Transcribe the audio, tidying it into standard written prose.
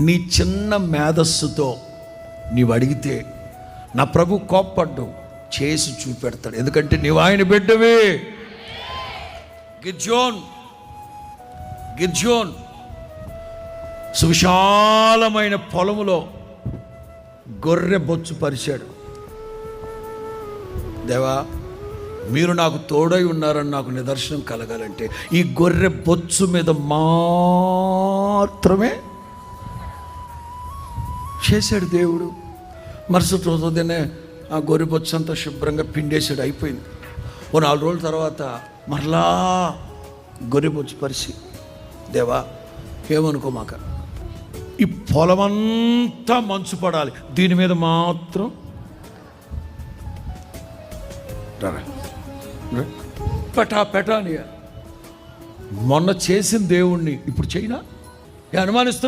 నీ చిన్న మేధస్సుతో నీవు అడిగితే నా ప్రభు కోప్పడ్డు చేసి చూపెడతాడు. ఎందుకంటే నీవు ఆయన బిడ్డవే. గిర్జోన్ సువిశాలమైన పొలములో గొర్రె బొచ్చు పరిచాడు. దేవా, మీరు నాకు తోడై ఉన్నారని నాకు నిదర్శనం కలగాలంటే ఈ గొర్రె బొచ్చు మీద మాత్రమే చేశాడు దేవుడు. మరుసటి రోజు ఉదయనే ఆ గొర్రె బొచ్చు అంతా శుభ్రంగా పిండేసాడు, అయిపోయింది. ఓ 4 రోజుల తర్వాత మరలా గొర్రె బొచ్చు పరిచి, దేవా ఏమనుకోమాక, ఈ పొలమంతా మంచు పడాలి, దీని మీద మాత్రం పెటానియా. మొన్న చేసిన దేవుణ్ణి ఇప్పుడు చేయనా? అనుమానిస్తున్నా.